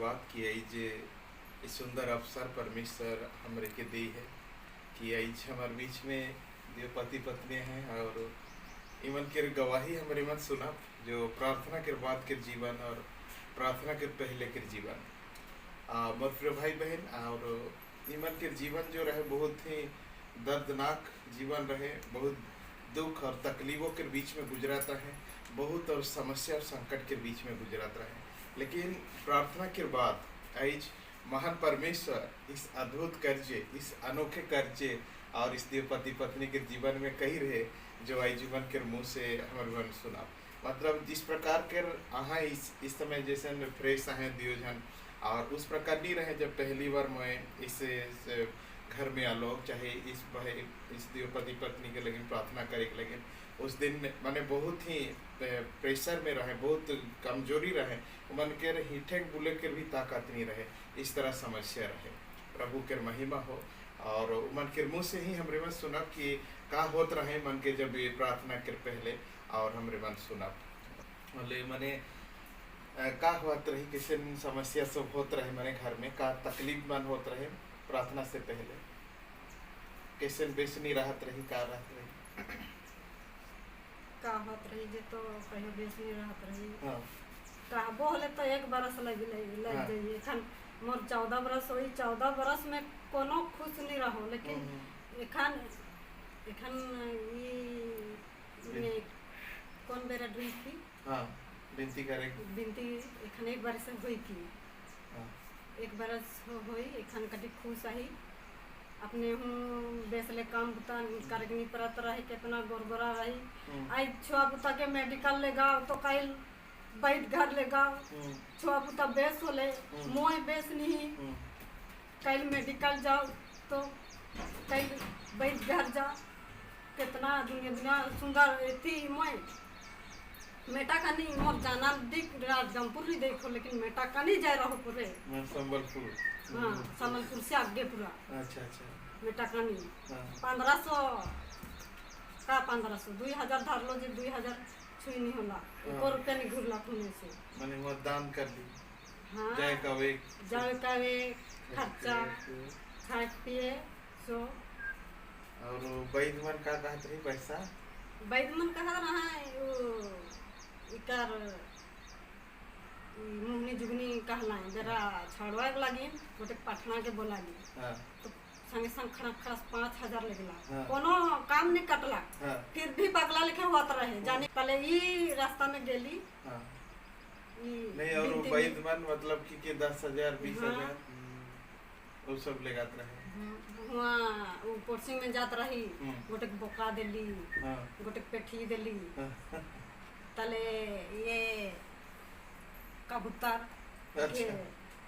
धन्यवाद कि जे सुंदर अवसर परमेश्वर हमरे के दी है कि आज हमारे बीच में जो पति पत्नी हैं और इमन के गवाही हमारे मन सुना जो प्रार्थना के बाद के जीवन और प्रार्थना के पहले के जीवन मोर प्रिय भाई बहन और इमन के जीवन जो रहे बहुत ही दर्दनाक जीवन रहे, बहुत दुख और तकलीफों के बीच में गुजराता है, बहुत और समस्या और संकट के बीच में गुजराता है। लेकिन प्रार्थना के बाद आज महान परमेश्वर इस अद्भुत कर्जे, इस अनोखे कर्जे और इस देव पति पत्नी के जीवन में कही रहे जो आई जीवन के मुँह से हमारे मन सुना। मतलब जिस प्रकार के अहाँ इस समय जैसे फ्रेश हैं दियोजन और उस प्रकार नहीं रहे जब पहली बार मैं इस घर में आलो, चाहे इस देव पति पत्नी के लेकिन प्रार्थना करे के लेकिन उस दिन मैंने बहुत ही प्रेशर में रहे, बहुत कमजोरी रहे, मन के हिठे बुले के भी ताकत नहीं रहे, इस तरह समस्या रहे। प्रभु के महिमा हो और मन के मुँह से ही हमरे मन सुना कि का होत रहे मन के जब ये प्रार्थना के पहले और हमरे मन सुना बोले मने का होत रही किसी समस्या सब होत रहे मने घर में का तकलीफ मन होत रहे प्रार्थना से पहले कैसे बेसनी राहत रही का राहत रही का होत रही जे तो कहियो बेसनी राहत रही। हाँ का बोले तो एक बरस लग जाइए एखन मोर 14 बरस होई, 14 बरस में कोनो खुश नहीं रहो, लेकिन एखन ये कौन बेरा ड्री थी। हाँ बिनती करे बिनती एखन एक बरस हुई की। हाँ एक बरस होई एखन कटी खुश आई अपने हूँ बेसले काम बुता करके नहीं परत रही कितना गोरगोरा रही। आई छुआ बुता के मेडिकल ले गाओ तो कल बैठ घर ले गाओ, छुआ बुता बेस होले मोय बेस नहीं, कल मेडिकल जाओ तो कल बैठ घर जाओ, कितना दुनिया सुंदर थी मोय मेटा का नहीं मोर जाना दिख राजगमपुर ही देखो लेकिन मेटा का नहीं जा रहो पूरे संबलपुर। हाँ संबलपुर से आगे पूरा। अच्छा अच्छा मेटा का नहीं 1500 का 1500 2000 धार लो जे 2000 छुई नहीं होला, 1 रुपया नहीं घुरला पुणे से मैंने वो दान कर दी। हाँ जाए का वे खर्चा खाए पिए सो और बैद मन का कहत रही पैसा बैद मन कहा रहा है वो इकर मुहनी जुगनी कहलाए जरा छड़वा लगी गोटे पठना के बोला हाँ तो संगे संग खड़ा खड़ा 5000 लगला। हाँ। कोनो काम नहीं कटला। हाँ। फिर भी बगला लिखे होत रहे जाने पहले ई रास्ता में गेली। हाँ नहीं और बैद मन मतलब कि 10,000 20,000 वो सब लेगात रहे वहाँ वो पोर्सिंग में जात रही गोटे बोका देली गोटे पेठी देली तले ये कबूतर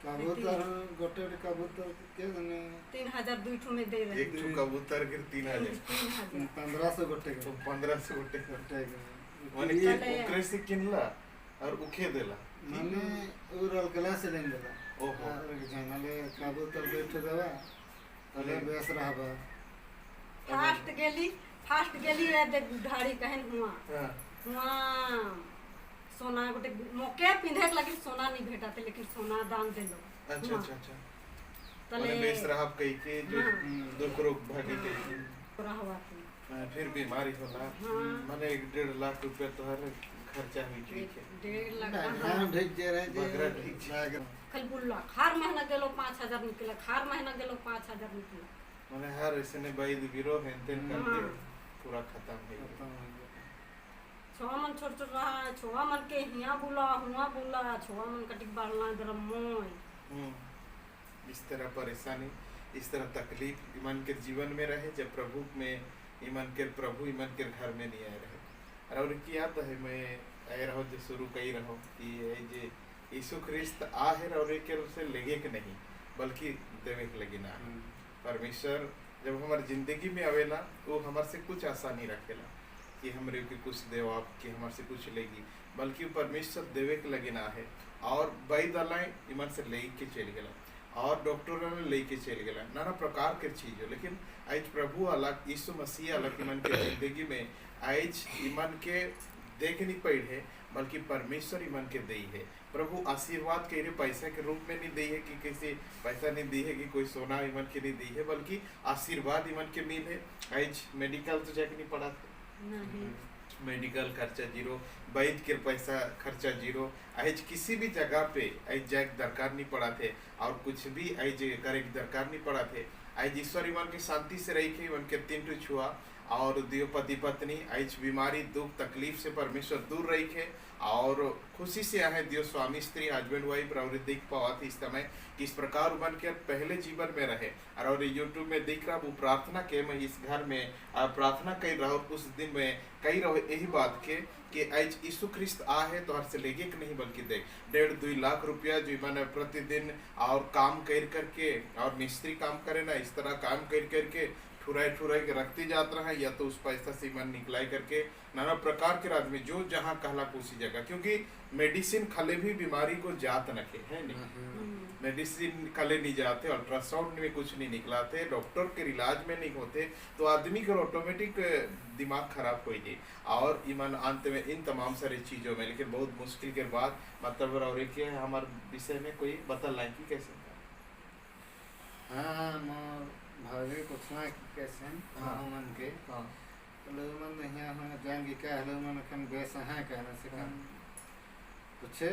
कबूतर गोटे कबूतर के ने 3000 दुई ठो में दे रहे एक ठो कबूतर के 3000 1500 गोटे तो 1500 गोटे माने ये ओकरे से किनला और उखे देला माने उरल गला से लेन देला। ओहो जंगले कबूतर बैठ देवा अरे बेस रहबा फास्ट गेली रे देख ढाड़ी कहन हुआ हां हुआ सोना गोटे मोके पिंधे लगी सोना नहीं भेटाते लेकिन सोना दान देलो। अच्छा अच्छा अच्छा तले बेस रहब कई के जो दुख रोग भागे के रहवा थी फिर बीमारी होला माने 1.5 लाख रुपया तो हर खर्चा हुई ठीक है 1.5 लाख हां ढेक जे रहे बकरा ठीक है खल बुल्ला हर महीना गेलो 5000 निकला, हर महीना गेलो 5000 निकला माने हर इसने बैद गिरो है तेन कर दियो पूरा खत्म हो गया। छोआ मन छोट छोट रहा छोआ मन के हिया बुला हुआ बुला छोआ मन कटिक बालना गरम मोय इस तरह परेशानी इस तरह तकलीफ ईमान के जीवन में रहे जब प्रभु में ईमान के प्रभु ईमान के घर में नहीं आए रहे और की याद है मैं आए रहो जो शुरू कही रहो कि ये यीशु ख्रिस्त आ है और एक से लगे के नहीं बल्कि देवे के लगी ना परमेश्वर जब हमारे जिंदगी में आवेला वो हमारे से कुछ आशा नहीं रखेला कि हमरे के कुछ देव आप कि हमारे से कुछ लेगी बल्कि परमेश्वर देवे के लगे ना है और बैद अलाए ईमान से ले के चल गया और डॉक्टर ने ले के चल गया नाना प्रकार के चीज हो। लेकिन आज प्रभु अलग यीशु मसीह अलग ईमान के जिंदगी में आज ईमान के देख नहीं पड़ी है बल्कि परमेश्वर ही मन के दी है। प्रभु आशीर्वाद के पैसा के रूप में नहीं दी है कि किसी पैसा नहीं दी है कि कोई सोना ईमन के नहीं दी है, बल्कि आशीर्वाद ईमन के मिल है। आज मेडिकल तो जाके नहीं पड़ा था, नहीं मेडिकल खर्चा जीरो, वैद्य के पैसा खर्चा जीरो। आज किसी भी जगह पे आज जाके दरकार नहीं पड़ा थे और कुछ भी आज करे दरकार नहीं पड़ा थे। आज ईश्वर ईमान की शांति से रही के उनके 3 छुआ और दियो पति पत्नी आज बीमारी दुख तकलीफ से परमेश्वर दूर रही के और खुशी से आए दियो स्वामी स्त्री हस्बैंड वाइफ और देख पावा थी इस समय किस प्रकार बन के पहले जीवन में रहे। और यूट्यूब में देख रहा वो प्रार्थना के मैं इस घर में प्रार्थना कर रहा हूँ उस दिन में कही रहो यही बात के कि आज यीशु ख्रिस्त आ है तो हर से लेके कि नहीं बल्कि देख 1.5-2 लाख रुपया जो मैंने प्रतिदिन और काम कर करके और मिस्त्री काम करे ना इस तरह काम कर करके ठुराई के रखती जाता है, या तो उस पैसा से मन निकलाई करके नाना प्रकार के आदमी जो जहाँ कहला उसी जगह, क्योंकि मेडिसिन खले भी बीमारी को जात नखे है नहीं, मेडिसिन खले नहीं जाते, अल्ट्रासाउंड में कुछ नहीं निकलाते, डॉक्टर के इलाज में नहीं होते, तो आदमी का ऑटोमेटिक दिमाग खराब हो जाए। और ईमान अंत में इन तमाम सारी चीज़ों में लेकिन बहुत मुश्किल के बाद मतलब और एक हमारे विषय में कोई बता लाए कि कैसे। हाँ मोर भाभी पूछना कैसे मन के हाँ लोग मन यहाँ हम जाएंगे क्या लोग मन खन बेस है कहने से खन पूछे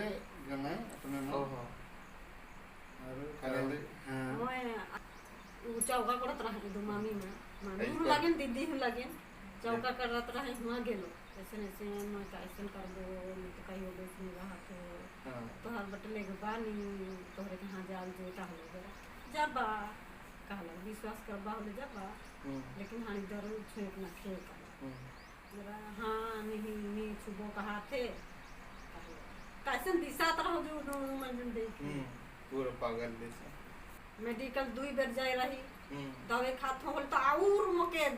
गने अपने मन ओहो और खाली हाँ मैं चौका करत रहे दो मामी हूँ लगे दीदी हूँ लगे चौका करत रहे हुआ गेलो ऐसे ऐसे मैं कैसे कर दो नहीं तो कहीं बेस नहीं रहा तो हर बटले के बानी तोहरे कहाँ जाल जोता हो जरा जब कहला विश्वास करबा होले जब लेकिन हानि डर छूट ना खेल का जरा हाँ नहीं छुबो कहा थे कैसे दिशा तरह जो मन देख पूरा पागल जैसा मेडिकल 2 बेर जाए रही दवाई खात होल तो और मके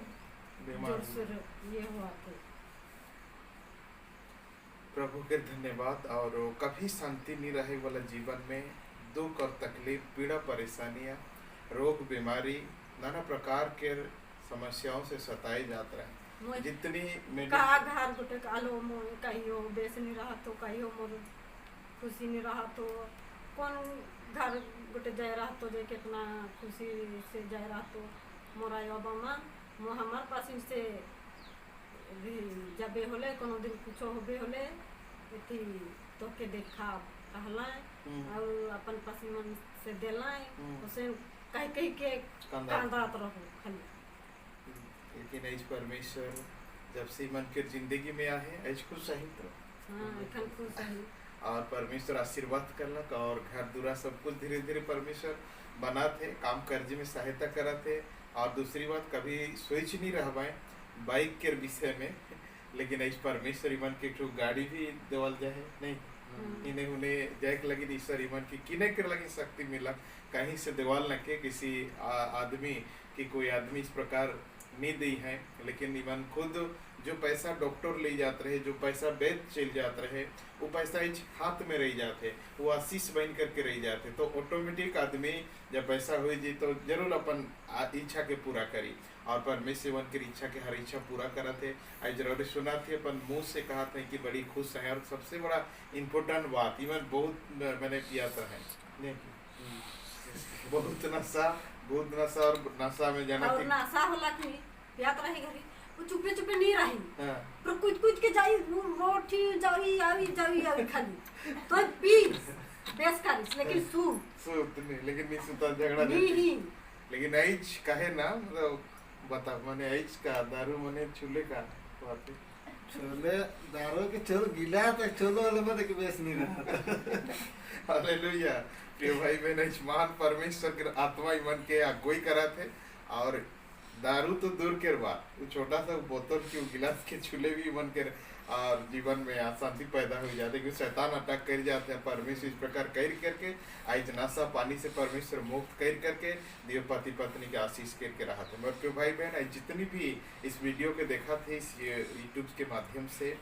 जोर से ये हुआ थे। प्रभु के धन्यवाद। और कभी शांति नहीं रहे वाला जीवन में दुख और तकलीफ पीड़ा परेशानियां रोग बीमारी नाना प्रकार के समस्याओं से सताए जाते रहे। जितनी कहा घर गोटे आलो मोर कहियो बेस नहीं रहा तो कहियो मोर खुशी नहीं रहा तो कौन घर गोटे जाए रहा तो जे कितना खुशी से जाए रहा तो मोरा बाबा मो हमार पास से जबे होले कोनो दिन कुछ होबे होले एथी तो के देखा कहला और अपन पास मन से देलाए उसे कहीं के कांदात रहो खाली। लेकिन ऐज परमेश्वर जब से मन के जिंदगी में आए ऐज खुश सही तो हाँ एखन खुश सही और परमेश्वर आशीर्वाद करलक और घर दूरा सब कुछ धीरे धीरे परमेश्वर बना थे काम कर्ज में सहायता करा थे। और दूसरी बात कभी सोच नहीं रह पाए बाइक के विषय में लेकिन ऐज परमेश्वर ईमान के गाड़ी भी देवल जाए नहीं इन्हें उन्हें जैक लगी ईश्वर ईमान की किने कर लगी शक्ति मिला कहीं से देवाल न के किसी आदमी की कोई आदमी इस प्रकार नहीं दी है। लेकिन ईमान खुद जो पैसा डॉक्टर ले जाते रहे जो पैसा वैद्य चल जाते रहे वो पैसा इस हाथ में रह जाते वो आशीष बन करके रह जाते तो ऑटोमेटिक आदमी जब पैसा हो जी तो जरूर अपन इच्छा के पूरा करी और परमेश्वर की इच्छा के हर इच्छा पूरा करा थे। आज जरूर सुना थे अपन मुँह से कहा था कि बड़ी खुश है। और सबसे बड़ा इम्पोर्टेंट बात इवन बहुत मैंने किया था है बहुत नशा और नशा में जाना और नशा होला कि याद रही घरी वो चुपे चुपे नहीं रही पर कुछ के जाई रोटी जाई आवी खाली तो पी बेस करिस लेकिन सूत नहीं लेकिन नहीं सुता झगड़ा नहीं लेकिन ऐज कहे ना मतलब बता माने ऐज का दारू माने छुले का बात छोले दारू के चोल गिला तो चोलो वाले में के बेस नहीं रहा हालेलुया। प्रिय भाई बहन ऐज महान परमेश्वर के आत्मा ईमान के अगुवाई करा थे और दारू तो दूर के बात वो छोटा सा बोतल की गिलास के छुले भी मन के और जीवन में अशांति पैदा हो जाती है शैतान अटैक कर जाते हैं। परमेश्वर इस प्रकार कर करके आज नाशा पानी से परमेश्वर मुक्त कर करके दियो पति पत्नी के आशीष करके रहा था। मेरे भाई बहन आज जितनी भी इस वीडियो के देखा थे इस यूट्यूब के माध्यम से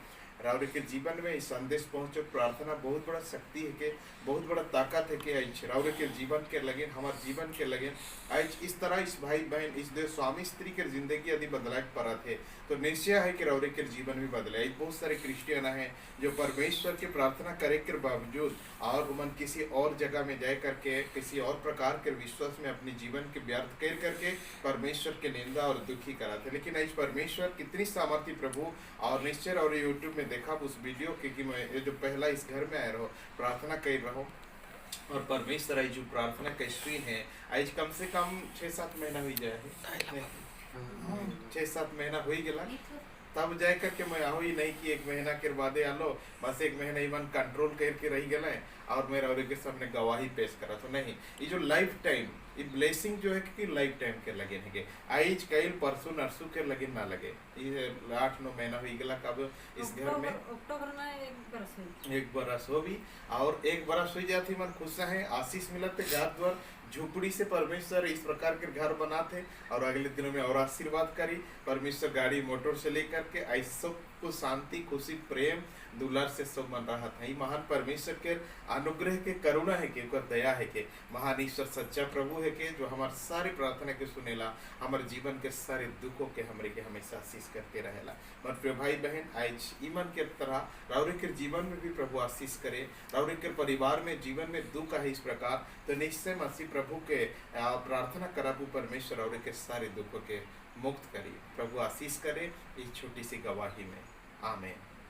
राउर के जीवन में इस संदेश पहुँचो प्रार्थना बहुत बड़ा शक्ति है के बहुत बड़ा ताकत है कि आज राउर के जीवन के लगे हमारे जीवन के लगे आज इस तरह इस भाई बहन इस दो स्वामी स्त्री के जिंदगी यदि बदलाव पड़ा थे तो निश्चय है कि राउर के जीवन भी बदले। आज बहुत सारे क्रिश्चियन हैं जो परमेश्वर की प्रार्थना करे के बावजूद और उमन किसी और जगह में जाए करके किसी और प्रकार के विश्वास में अपने जीवन के व्यर्थ कर करके परमेश्वर के निंदा और दुखी कराते। लेकिन आज परमेश्वर कितनी सामर्थ्य प्रभु और निश्चय और यूट्यूब में देखा उस वीडियो कि मैं ये जो पहला इस घर में आए रहो प्रार्थना कर रहो और परमेश्वर आज जो प्रार्थना का स्क्रीन है आज कम से कम 6-7 महीना हो जाए 6-7 महीना हो ही गया तब जाए करके मैं आओ ही नहीं कि 1 महीना के बाद आलो बस 1 महीना इवन कंट्रोल करके रह गए और मेरा और के सामने गवाही पेश करा तो नहीं ये जो लाइफ टाइम ये ब्लेसिंग जो है कि लाइफ टाइम के लगे है आज कल परसों नरसों के लगे ना लगे ये 8-9 महीना हो गया कब इस घर में अक्टूबर में 1 बरस हो भी और 1 बरस हो जाती मन खुश है आशीष मिलते घर द्वार झुपड़ी से परमेश्वर इस प्रकार के घर बनाते और अगले दिनों में और आशीर्वाद करी परमेश्वर गाड़ी मोटर से लेकर के ऐसा को शांति खुशी प्रेम दुलार से सब मन रहा था। महान परमेश्वर के अनुग्रह के करुणा है के दया है के महान ईश्वर सच्चा प्रभु है के जो हमारे सारी प्रार्थना के सुनेला हमारे जीवन के सारे दुखों के हमरे के हमेशा आशीष करते रहेला। मन प्रिय भाई बहन आज ईमन के तरह राउरे के जीवन में भी प्रभु आशीष करे राउरे के परिवार में जीवन में दुख है इस प्रकार तो निश्चय मसीह प्रभु के प्रार्थना कराबू परमेश्वर राउरे के सारे दुखों के मुक्त करी प्रभु आशीष करे इस छोटी सी गवाही में आमीन।